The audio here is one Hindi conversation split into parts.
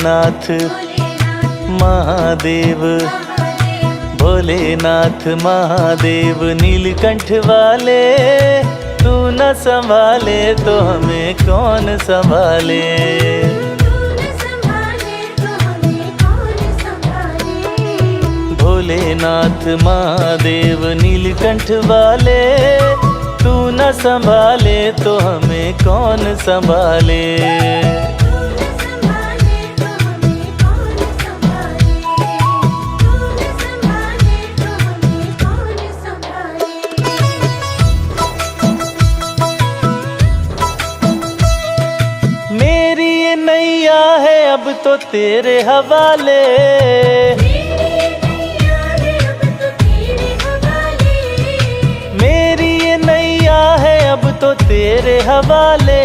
भोलेनाथ महादेव, भोलेनाथ महादेव नीलकंठ वाले, तू न संभाले तो हमें कौन संभाले। भोलेनाथ महादेव नीलकंठ वाले, तू न संभाले तो हमें कौन संभाले। मेरी ये नैया है अब तो तेरे हवाले, मेरी ये नैया है अब तो तेरे हवाले।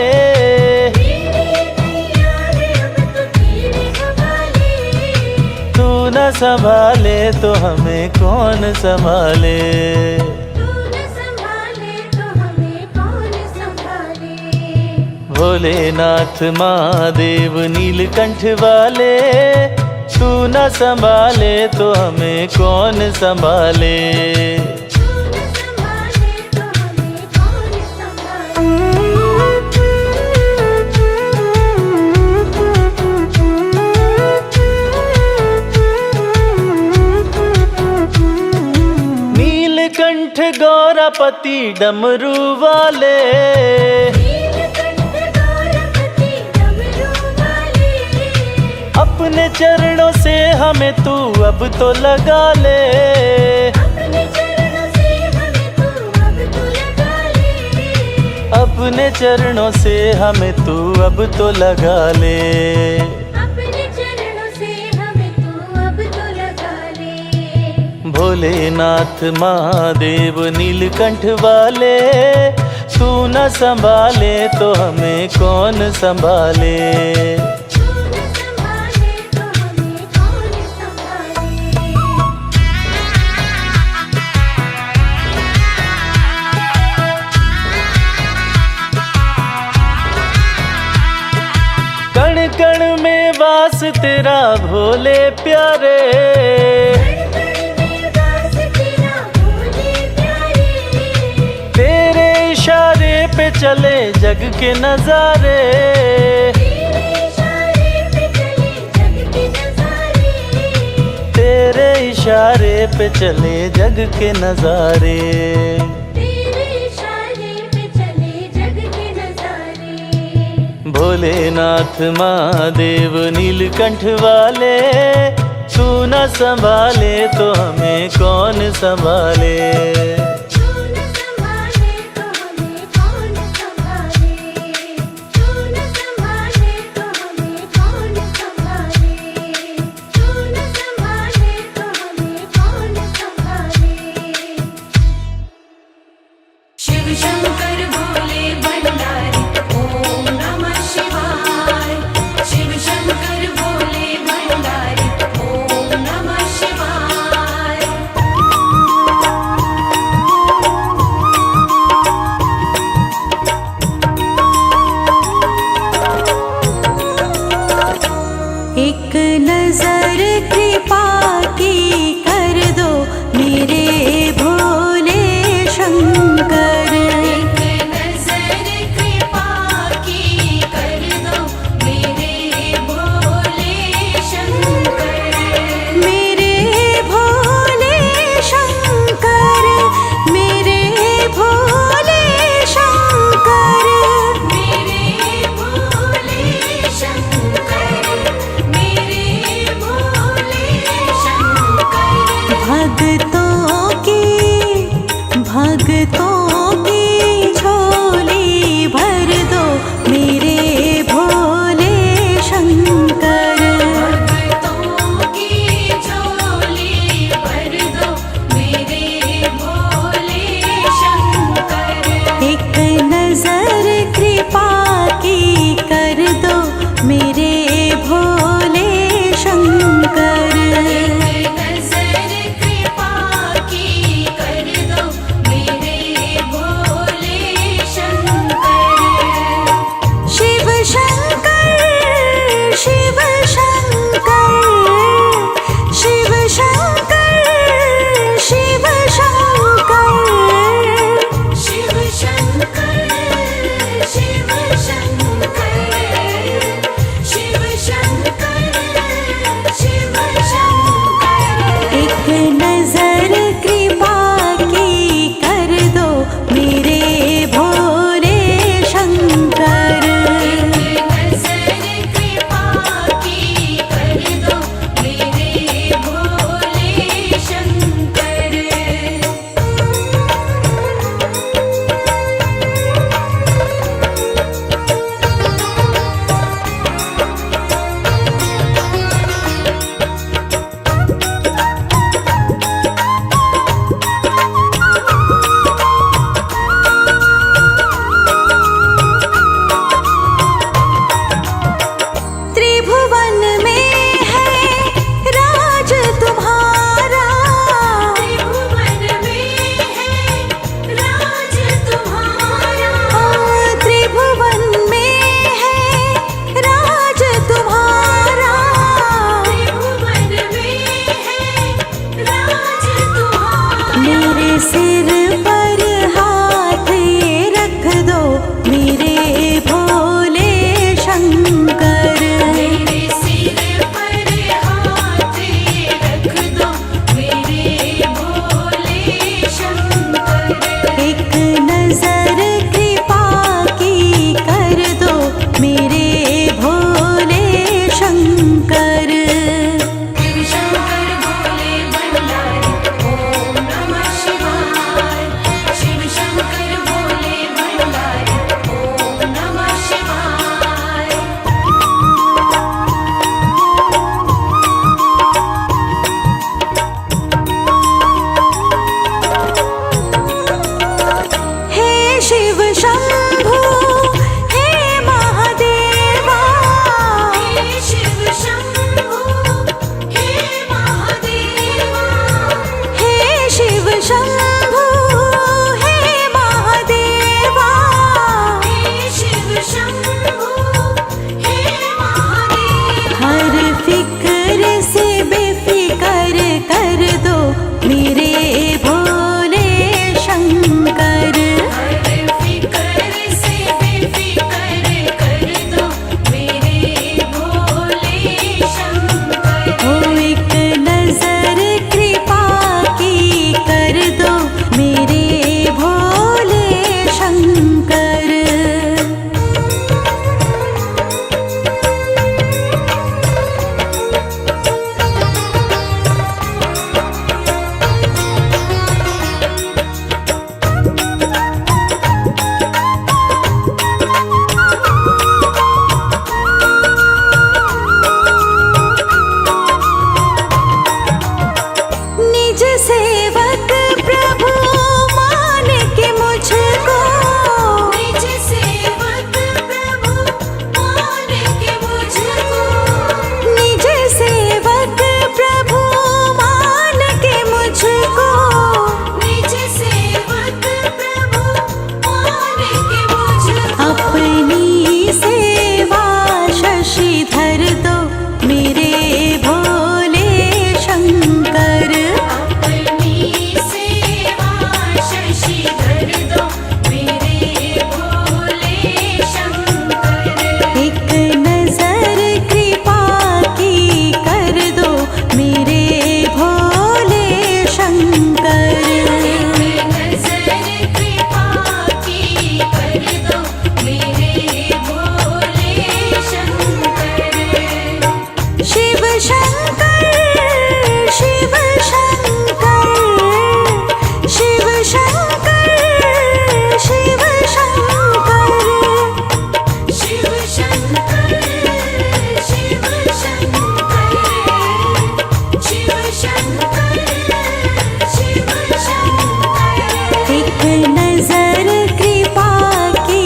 तू न संभाले तो हमें कौन संभाले। भोलेनाथ महादेव नीलकंठ वाले, तू न संभाले तो हमें कौन संभाले। नीलकंठ गौरापति डमरू वाले, अपने चरणों से हमें तू अब तो लगा ले। अपने चरणों से हमें तू अब तो लगा ले। भोलेनाथ महादेव नीलकंठ वाले, तू न संभाले तो हमें कौन संभाले। कण कण में वास तेरा भोले प्यारे, तेरे इशारे पे चले जग के नजारे। तेरे इशारे पे चले जग के नजारे। भोलेनाथ महादेव नीलकंठ वाले, तू न संभाले तो हमें कौन संभाले। शिव शंकर भोले भंडारी, ओम नमः शिवाय। शिव शंकर भोले भंडारी, ओम नमः शिवाय। एक नजर कृपा की कर दो मेरे भोले शंकर, एक कर दो मेरे भोले शंकर। एक नजर कृपा की कर दो मेरे भोले शंकर। एक नजर कृपा की कर दो मेरे भोले शंकर। शिव शंकर शिव शंकर शिव शंकर शिव शंकर शिव शंकर शिव शंकर शिव शंकर शिव शंकर। एक नजर कृपा की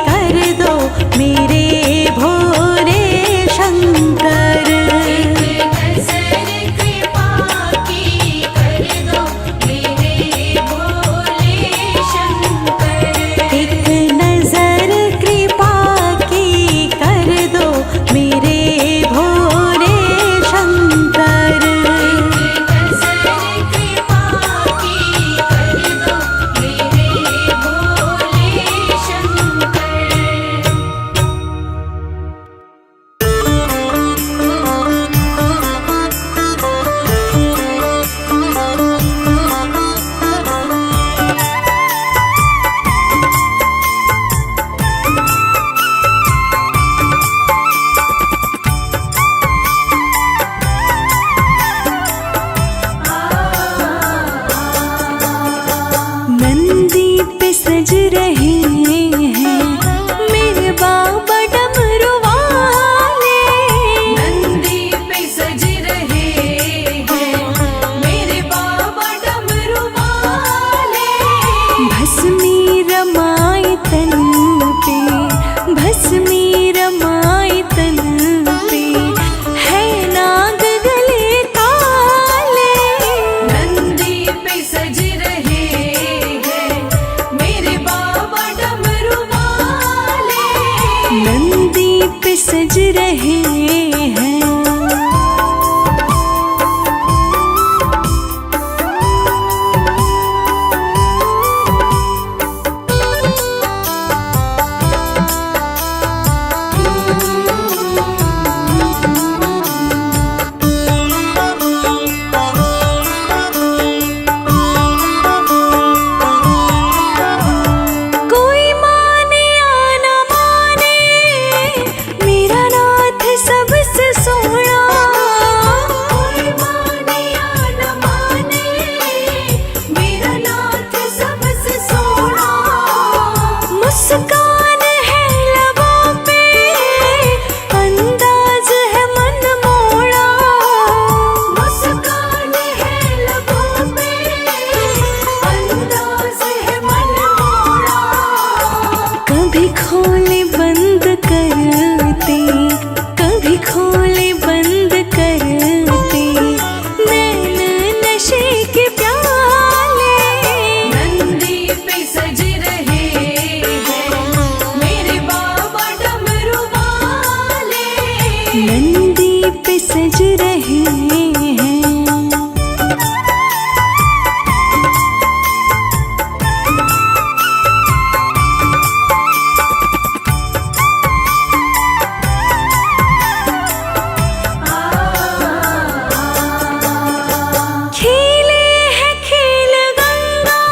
कर दो मेरे भोले शंकर। एक नजर कृपा की कर दो मेरे भोले शंकर। एक नजर कृपा की कर दो मेरे भोले शंकर। एक नजर कृपा की कर दो मेरे भोले शंकर। नंदी पे सज रहे हैं मेरे बाबा डमरू वाले। नंदी पे सज रहे हैं मेरे बाबा डमरू वाले। भस्मी रमाई तन पे भस्मी रमाई तन पे है नाग गले काले। नंदी पे सज रहे हैं मेरे बाबा डमरू वाले। नंदी पे सज रहे हैं। कोई माने या न माने मेरा नाथ सबसे सोना। कोई माने या न माने मेरा नाथ सबसे सोना। मुस्कान है लबों पे अंदाज है मन मोड़ा। मुस्कान है लबों पे अंदाज है मन मोड़ा। कभी खोले बंद करते कभी खोले बंद करते नैन नशे के प्याले। नंदी पे सज रहे हैं मेरे बाबा डमरू वाले। नंदी पे सज रहे हैं। खेले है खेल गंगा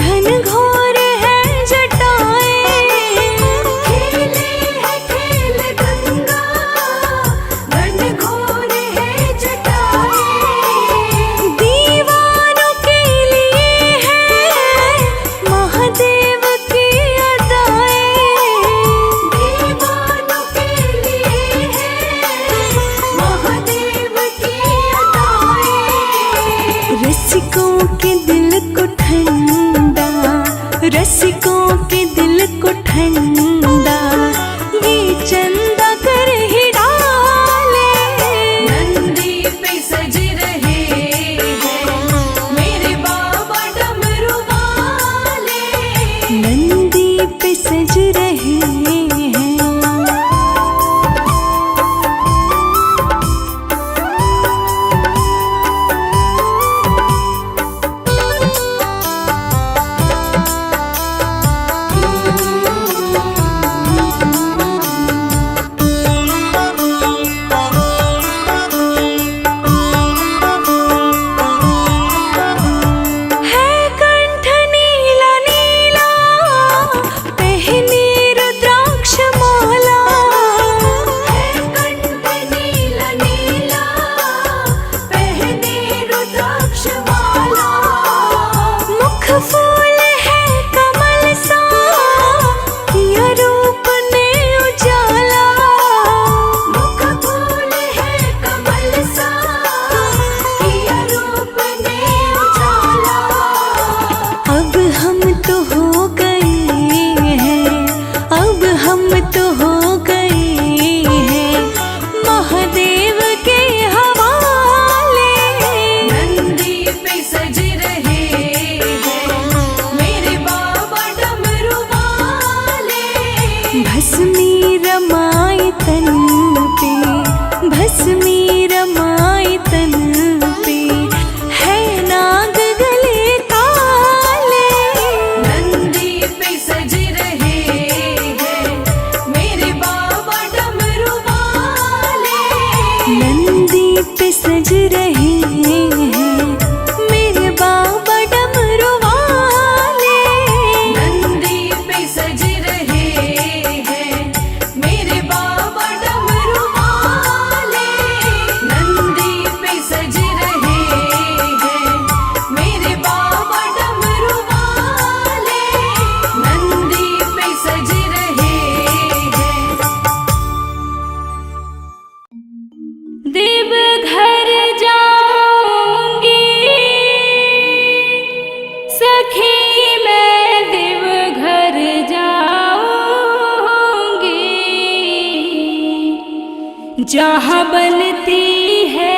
घन घोर है जटाएं। खेले है खेल गंगा घन घोर है जटाएं। दीवानों के लिए है महादेव की अदाएं। दीवानों के लिए है महादेव की अदाएं। रसिकों के दिल को ठंडा रसिकों के दिल को ठंडा ये चंदा कर ही डाले। नंदी पे सज रहे हैं मेरे बाबा डमरू वाले। नंदी पे सज रहे हैं। जहाँ बनती है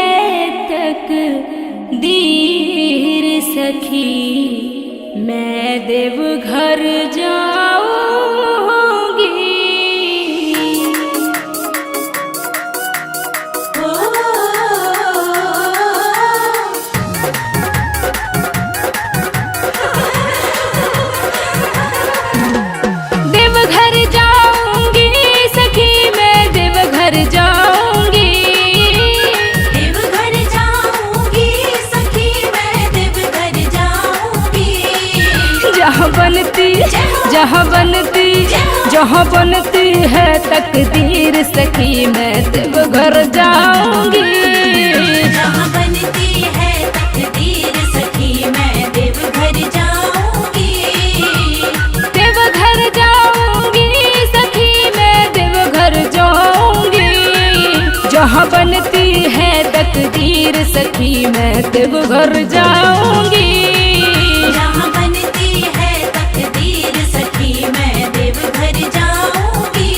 तकदीर सखी, मैं देवघर जाऊंगी। देवघर जाऊंगी सखी, मैं देवघर जाऊंगी। देवघर जाऊंगी सखी, मैं देवघर जाऊंगी। जहाँ बनती है तकदीर सखी, मैं देवघर जाऊंगी। जहाँ बनती है तकदीर सखी, मैं देवघर जाऊंगी। देवघर जाऊंगी सखी, मैं देवघर जाऊंगी। जहाँ बनती है तकदीर सखी, मैं देवघर जाऊंगी। जहाँ बनती है तकदीर सखी, मैं देवघर जाऊंगी।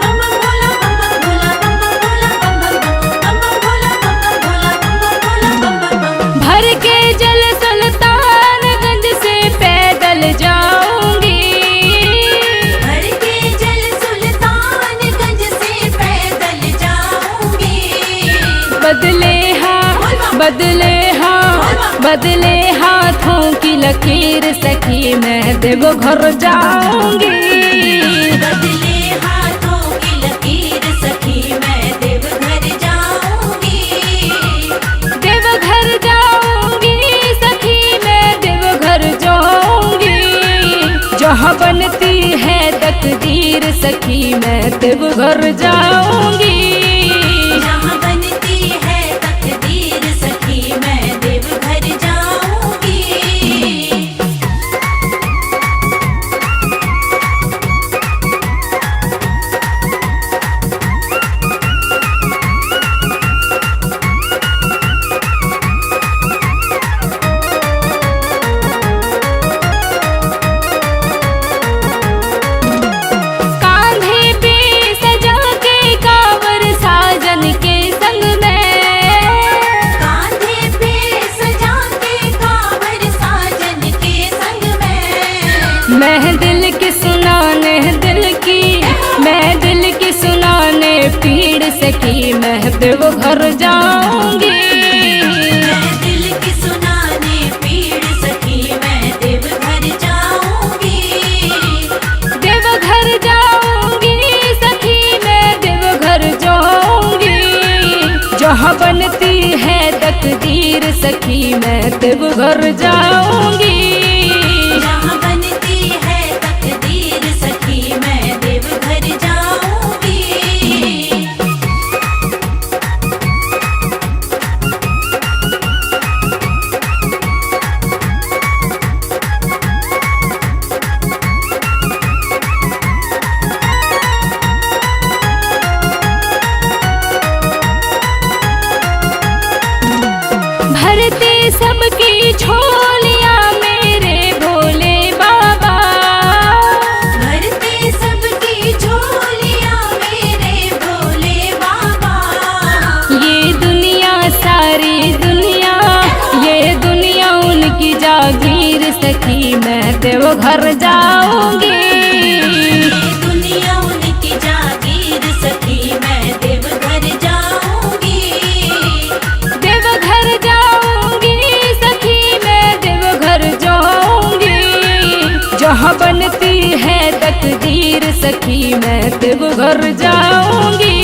बम बम भोला, बम बम भोला, बम बम भोला, बम बम भोला, बम बम भोला, बम बम भोला, बम बम। भर के जल सुल्तानगंज से पैदल जाऊंगी। भर के जल सुल्तानगंज से पैदल जाऊंगी। बदले हाथों की लकीर सखी, मैं देवघर जाऊंगी। बदले हाथों की लकीर सखी, मैं देवघर जाऊंगी। देवघर जाऊंगी सखी, मैं देवघर जाऊंगी। जहाँ बनती है तकदीर सखी, मैं देवघर जाऊंगी। जहाँ बनती है तकदीर सखी, मैं देवघर जाऊंगी। कांधे पे सजा के कांवर साजन के संग में, कांधे पे सजा के कांवर साजन के संग में। मैं दिल की सुनाने पीड़ सकी, मैं देवघर जाऊंगी। मैं दिल की सुनाने पीड़ सखी, मैं देवघर जाऊंगी। देवघर जाऊंगी सखी, मैं देवघर जाऊंगी। जहाँ बनती है तकदीर सखी, मैं देवघर जाऊंगी। जहाँ बनती है तकदीर सखी, मैं देवघर जाऊंगी। भरते सबकी झोलियां मेरे भोले बाबा। भरते सबकी झोलियां मेरे भोले बाबा। ये दुनिया उनकी जागीर सखी, मैं देवघर जाऊंगी। ये दुनिया उनकी जागीर सखी, मैं देवघर जाऊंगी। देवघर जाऊंगी सखी, मैं देवघर जाऊंगी। जहाँ बनती है तकदीर सखी, मैं देवघर जाऊंगी।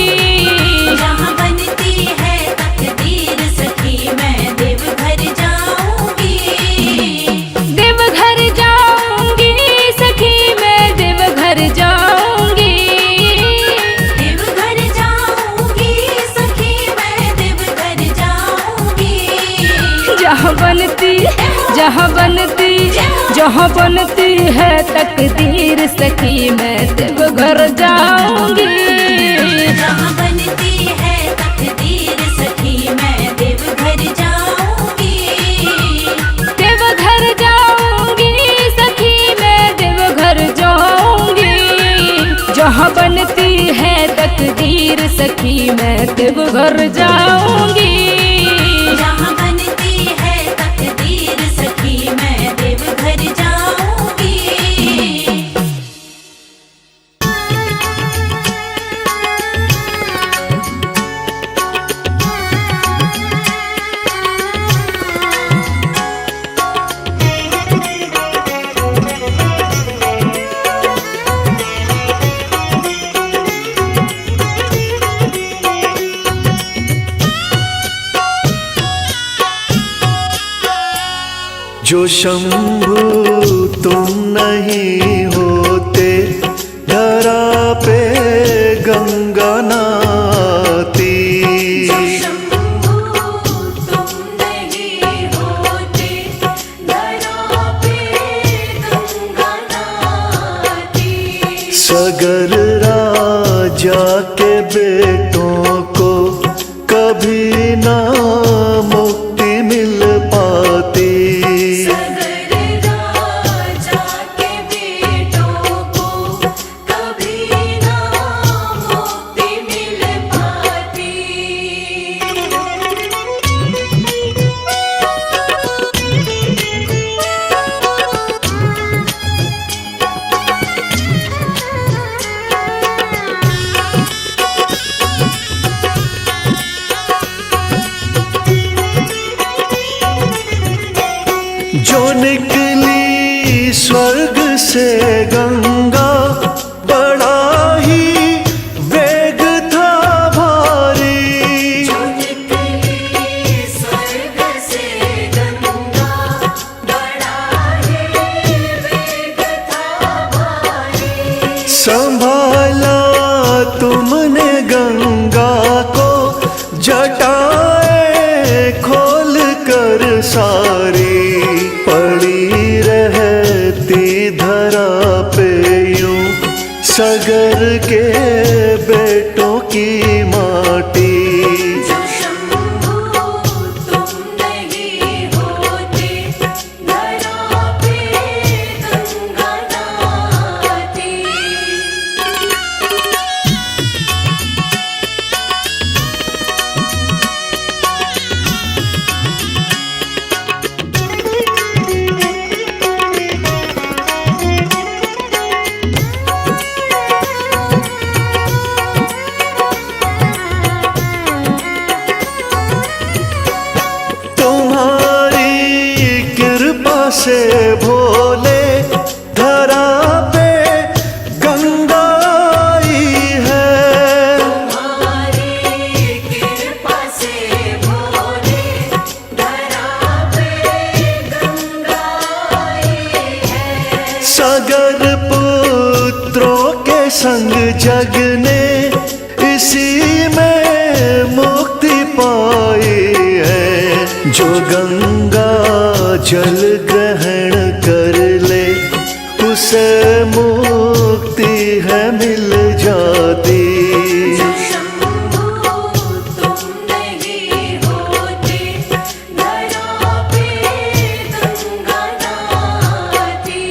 जहाँ बनती है तकदीर सखी, मैं देवघर जाऊंगी। देवघर जाऊंगी सखी, मैं देवघर जाऊंगी। देवघर जाऊंगी सखी, मैं देवघर जाऊंगी। जहाँ बनती है तकदीर सखी, मैं देवघर जाऊंगी। जहाँ बनती है तकदीर सखी, जहाँ बनती है तकदीर सखी मैं देवघर जाऊंगी। जहाँ बनती है तकदीर सखी मैं देवघर जाऊंगी। जो शंभु तुम नहीं होते धरा पे गंगा नाती। शंभू तुम नहीं होते धरा पे गंगा नाती। सगर राजा के बेटों को कभी ना मुक्ति मिल पाती। सगर राजा के बेटों को कभी ना मुक्ति मिल पाती। जो निकली स्वर्ग से गंगा बड़ा ही वेग था भारी। जो निकली स्वर्ग से गंगा बड़ा ही वेग था भारी। संभाला तुमने गंगा को जटाएं खोल कर सारी। पड़ी रहती धरा पे यूं सगर के बेटों की माटी। जो शंभू तुम नहीं होते धरा पे गंगा नाती। तुम्हारी कृपा से भोले धरा पे गंगा आई है। तुम्हारी कृपा से भोले धरा पे गंगा आई है। सागर पुत्रों के संग जग ने इसी में मुक्ति पाई है। जो गंगा जल ग्रहण कर ले उसे मुक्ति है मिल जाती। जो शंभू तुम नहीं होते धरा पे गंगा नाती।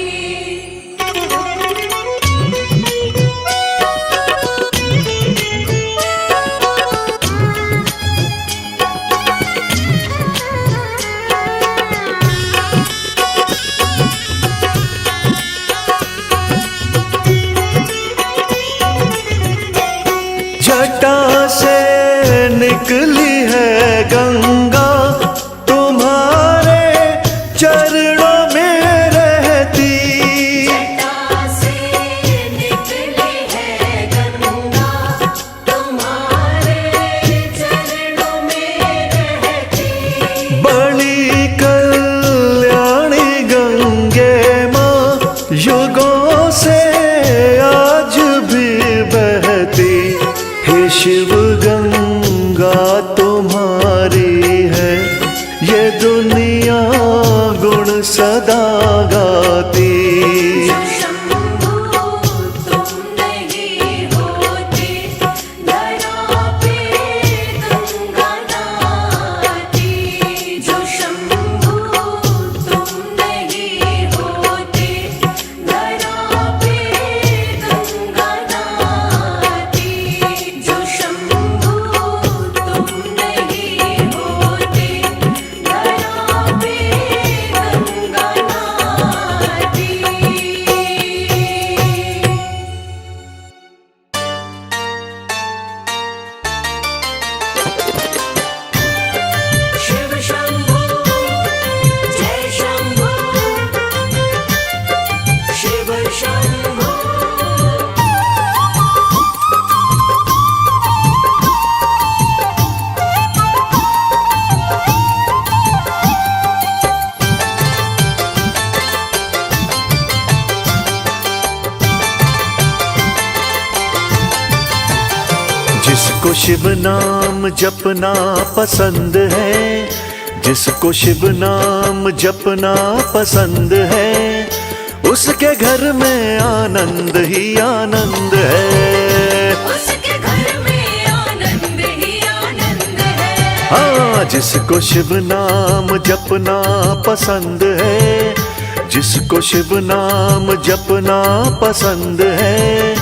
जटा से निकली है गंगा तुम्हारे चरणों में रहती। जटा से निकली है गंगा तुम्हारे चरणों में रहती। बड़ी कल्याणी गंगे माँ युगों से आज भी बहती। हे शिव गंगा तुम्हारी है ये दुनिया गुण सदा गाती। जो शंभू तुम नहीं होते धरा पे गंगा नाती। जो शंभू तुम नहीं होते धरा पे गंगा नाती। जिसको शिव नाम जपना पसंद है, जिसको शिव नाम जपना पसंद है, उसके घर में आनंद ही आनंद है। उसके घर में आनंद ही आनंद है। हाँ, जिसको शिव नाम जपना पसंद है, जिसको शिव नाम जपना पसंद है,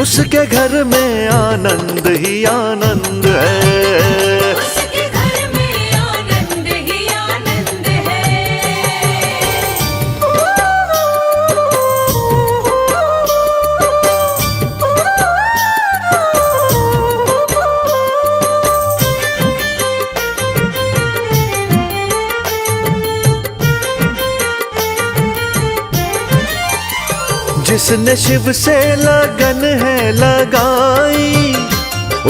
उसके घर में आनंद ही आनंद है। उसके घर में आनंद ही आनंद है। जिसने शिव से लगन है लगाई,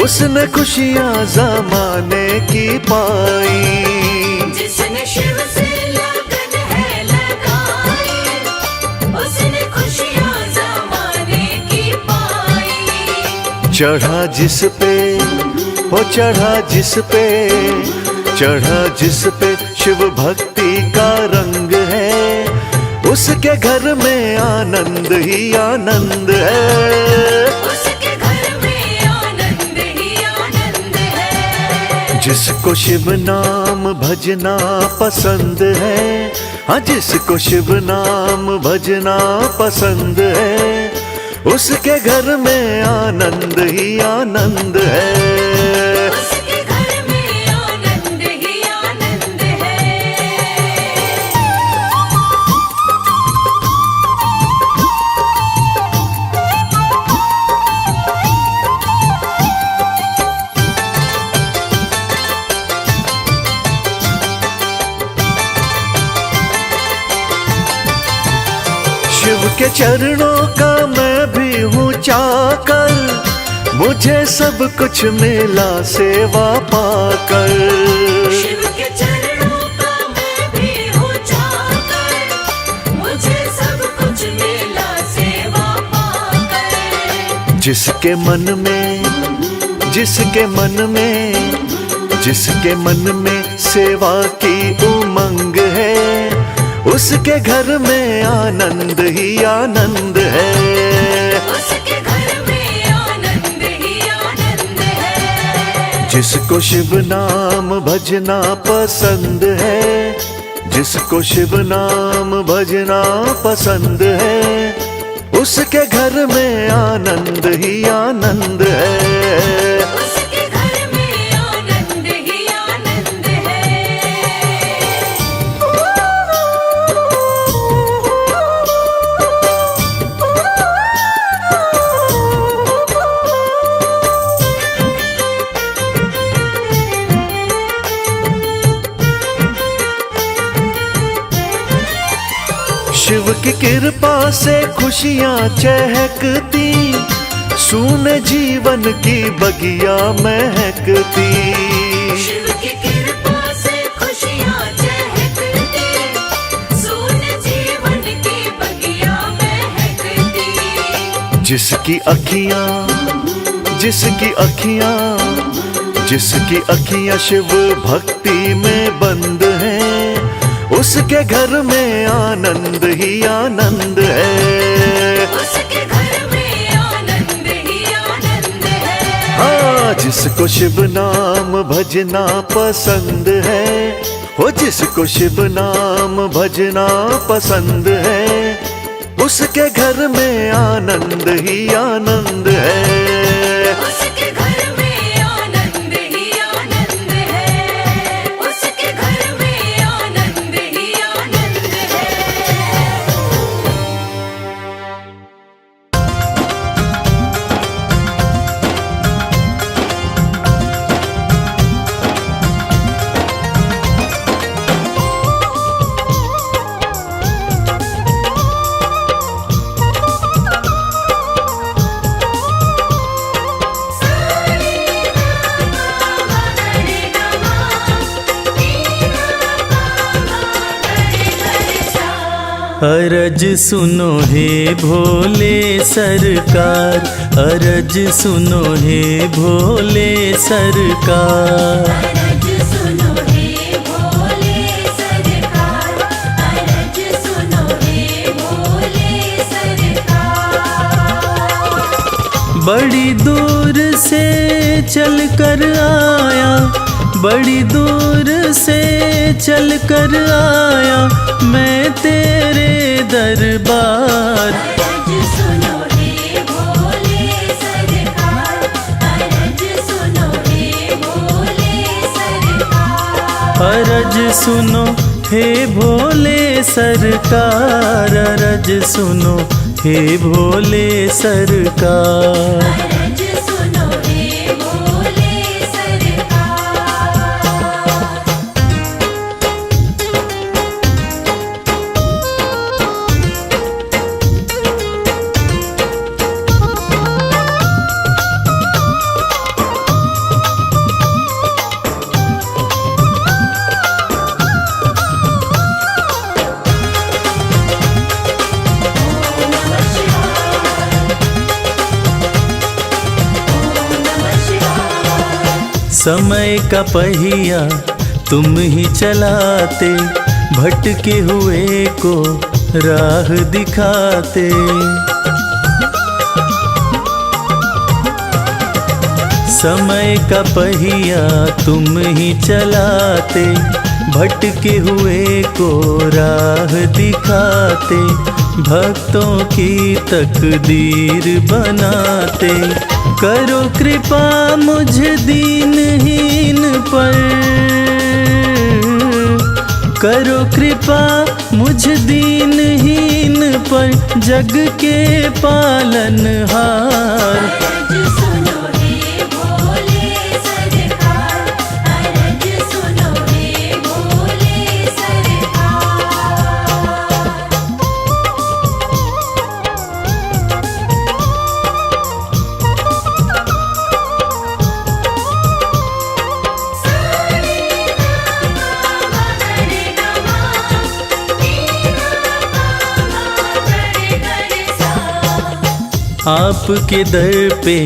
उसने खुशियां जमाने की पाई। जिसने शिव से लगन है लगाई, उसने खुशियां जमाने की पाई। चढ़ा जिस पे, वो चढ़ा जिस पे, चढ़ा जिस पे शिव भक्ति का रंग है, उसके घर में आनंद ही आनंद है। उसके घर में आनंद ही आनंद है। जिसको शिव नाम भजना पसंद है, हाँ जिसको शिव नाम भजना पसंद है, उसके घर में आनंद ही आनंद है। उसके घर में आनंद ही आनंद है। शिव के चरणों का मैं भी हूँ चाकर, मुझे सब कुछ मिला सेवा पाकर। शिव के चरणों का मैं भी हूँ चाकर, मुझे सब कुछ मिला सेवा पाकर। जिसके मन में, जिसके मन में, जिसके मन में सेवा की उमंग है, उसके घर में आनंद ही आनंद है। उसके घर में आनंद ही आनंद है। जिसको शिव नाम भजना पसंद है, जिसको शिव नाम भजना पसंद है, उसके घर में आनंद ही आनंद है। उसके घर में आनंद ही आनंद है। शिव की कृपा से खुशियाँ चहकती, सूने जीवन की बगिया महकती। शिव की कृपा से खुशियाँ चहकती, सूने जीवन की बगिया महकती। जिसकी अखियाँ, जिसकी अखियाँ, जिसकी अखियाँ शिव भक्ति में बंद हैं, उसके घर में आनंद ही आनंद है। उसके घर में आनंद ही आनंद है। हाँ, जिसको शिव नाम भजना पसंद है, वो जिसको शिव नाम भजना पसंद है, उसके घर में आनंद ही आनंद है। उसके घर में आनंद ही आनंद है। उसके घर में आनंद ही आनंद है। अरज सुनो हे भोले सरकार, अरज सुनो हे भोले सरकार। अरज सुनो हे भोले सरकार, अरज सुनो हे भोले सरकार। बड़ी दूर से चल कर आया, बड़ी दूर से चल कर आया मैं तेरे दरबार। अरज सुनो हे भोले सरकार, अरज सुनो हे भोले सरकार। अरज सुनो हे भोले सरकार, अरज सुनो हे भोले सरकार। अरज सुनो हे भोले सरकार। समय का पहिया तुम ही चलाते, भटके हुए को राह दिखाते। समय का पहिया तुम ही चलाते, भटके हुए को राह दिखाते। भक्तों की तकदीर बनाते, करो कृपा मुझ दीनहीन पर, करो कृपा मुझ दीनहीन पर जग के पालनहार। अरज सुनो हे भोले सरकार, अरज सुनो हे भोले सरकार। आपके दर पे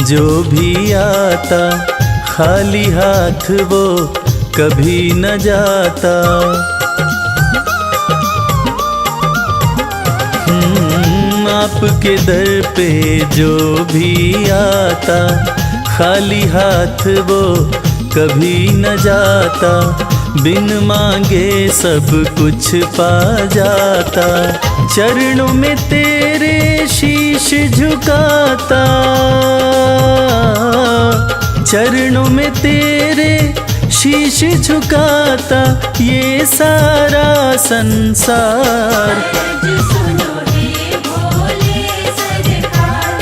जो भी आता, खाली हाथ वो कभी न जाता। आपके दर पे जो भी आता, खाली हाथ वो कभी न जाता। बिन मांगे सब कुछ पा जाता, चरणों में तेरे शीश झुकाता, चरणों में तेरे शीश झुकाता ये सारा संसार। अरज सुनो हे भोले सरकार,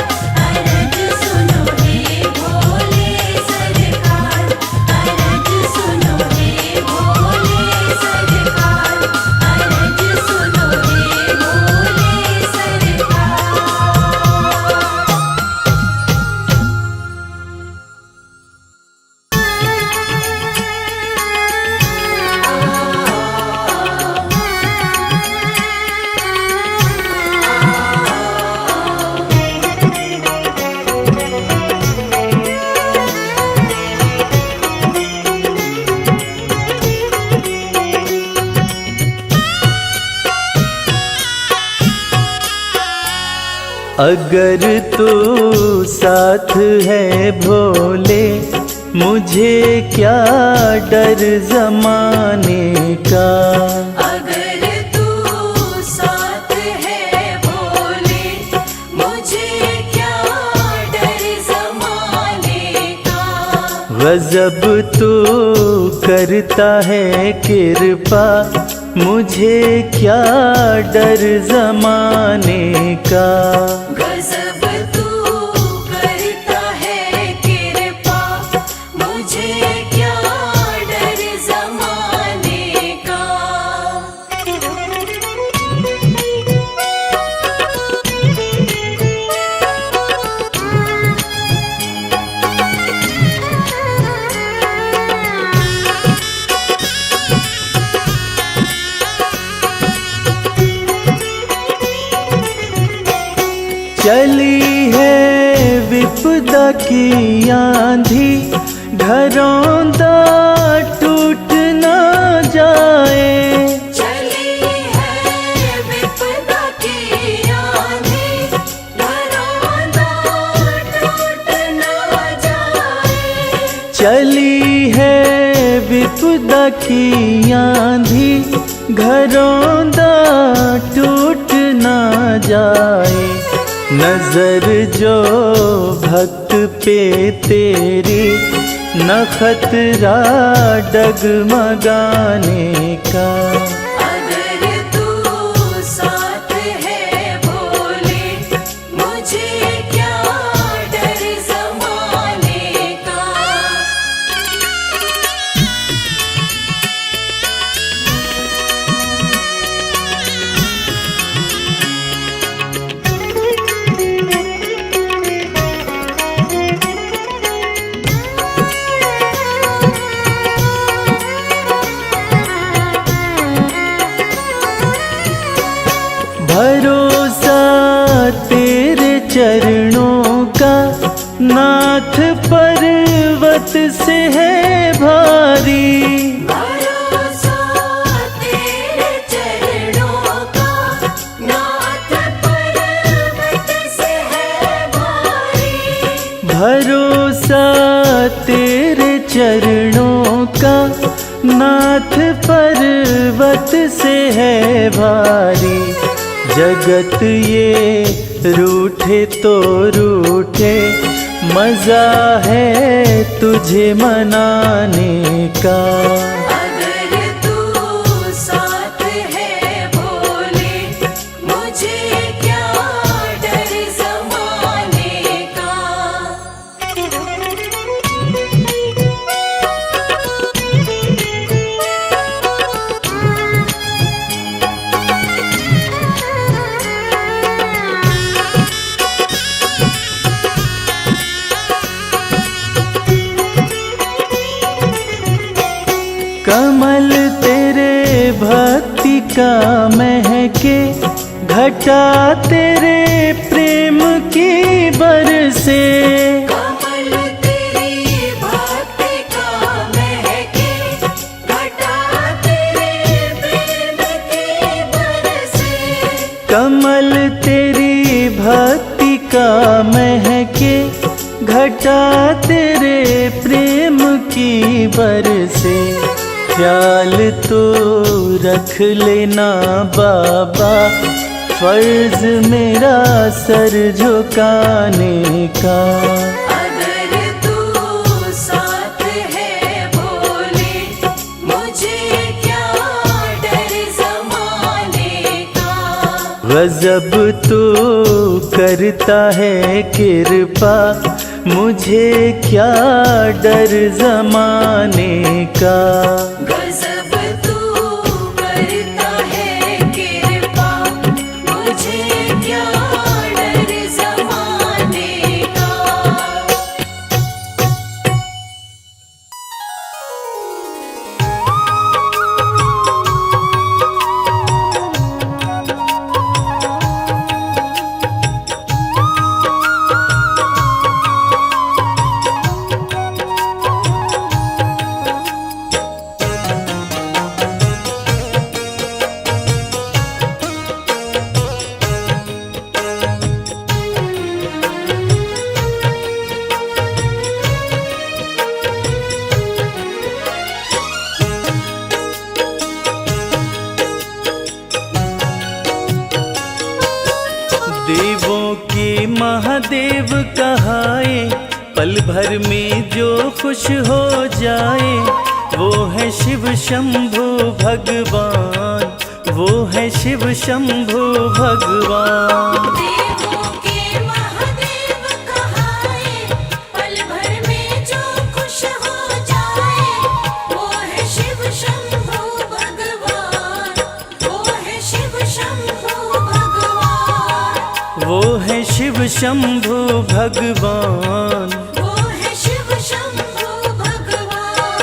अरज सुनो हे भोले सरकार। अरज सुनो हे भोले सरकार, अरज सुनो हे भोले सरकार। अगर तू साथ है भोले, मुझे क्या डर जमाने का। अगर तू साथ है भोले, मुझे क्या डर ज़माने का। गजब तू करता है कृपा, मुझे क्या डर जमाने का। गजब तू करता है कृपा, मुझे क्या डर ज़माने का। चली है विपदा की आंधी, घरौंदा टूट ना जाए। चली है विपदा की आंधी, घरौंदा टूट ना जाए। चली है विपदा की आंधी, घरौंदा टूट ना जाए। नजर जो भक्त पे तेरी, न खतरा डगमगाने का। अगर तू साथ है भोले, मुझे क्या डर ज़माने का। भरोसा तेरे चरणों का, नाथ पर्वत से है भारी। भरोसा तेरे चरणों का, नाथ पर्वत से है भारी। भरोसा तेरे चरणों का, नाथ पर्वत से है भारी। जगत ये रूठे तो रूठे, मजा है तुझे मनाने का। अगर तू साथ है भोले, मुझे क्या डर ज़माने का। कमल तेरे भक्ति का महके, घटा तेरे प्रेम की बरसे। कमल तेरी भक्ति का महके, घटा तेरे प्रेम की बरसे। कमल तेरी भक्ति का महके, घटा तेरे प्रेम की बरसे। ख्याल तो रख लेना बाबा, फर्ज मेरा सर झुकाने का। अगर तू साथ है भोले, मुझे क्या डर ज़माने का। गजब तो करता है कृपा, मुझे क्या डर जमाने का। गजब तू करता है कृपा, मुझे क्या डर ज़माने का। देवों के महादेव कहाए, पल भर में जो खुश हो जाए, वो है शिव शंभु भगवान, वो है शिव शंभु भगवान। देवों के महादेव कहाए, पल भर में जो खुश हो जाए, वो है शिव शंभु भगवान, वो है शिव शंभु भगवान, वो है शिव शंभु भगवान। वो है शिव शंभु भगवान।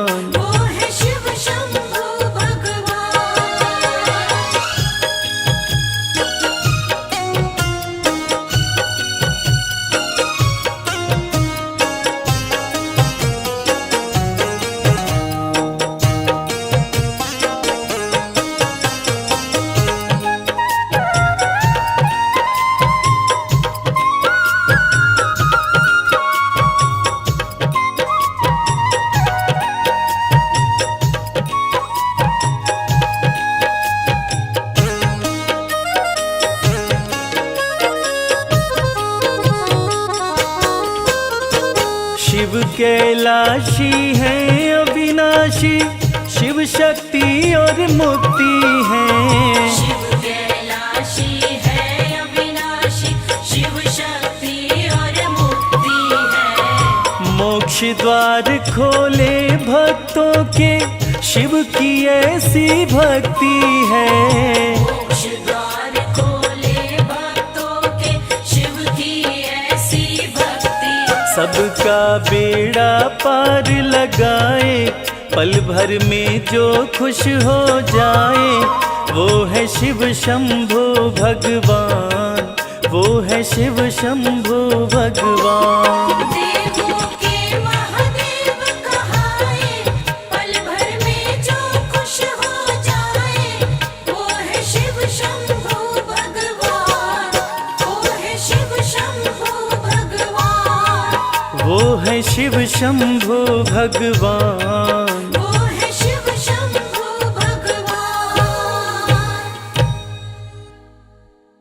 भगवान। वो है शिव शंभु भगवान। शिव कैलाशी है अविनाशी, शिव शक्ति और मुक्ति है। शिव कैलाशी है अविनाशी, शिव शक्ति और मुक्ति है। मोक्ष द्वार खोले भक्तों के, शिव की ऐसी भक्ति है। मोक्ष द्वार खोले भक्तों के, शिव की ऐसी भक्ति। सबका बेड़ा पार लगाए, पल भर में जो खुश हो जाए, वो है शिव शंभु भगवान, वो है शिव शंभु भगवान। देवों के महादेव कहाए, पल भर में जो खुश हो जाए, वो है शिव शंभु भगवान। वो है शिव शंभु भगवान। वो है शिव शंभु भगवान।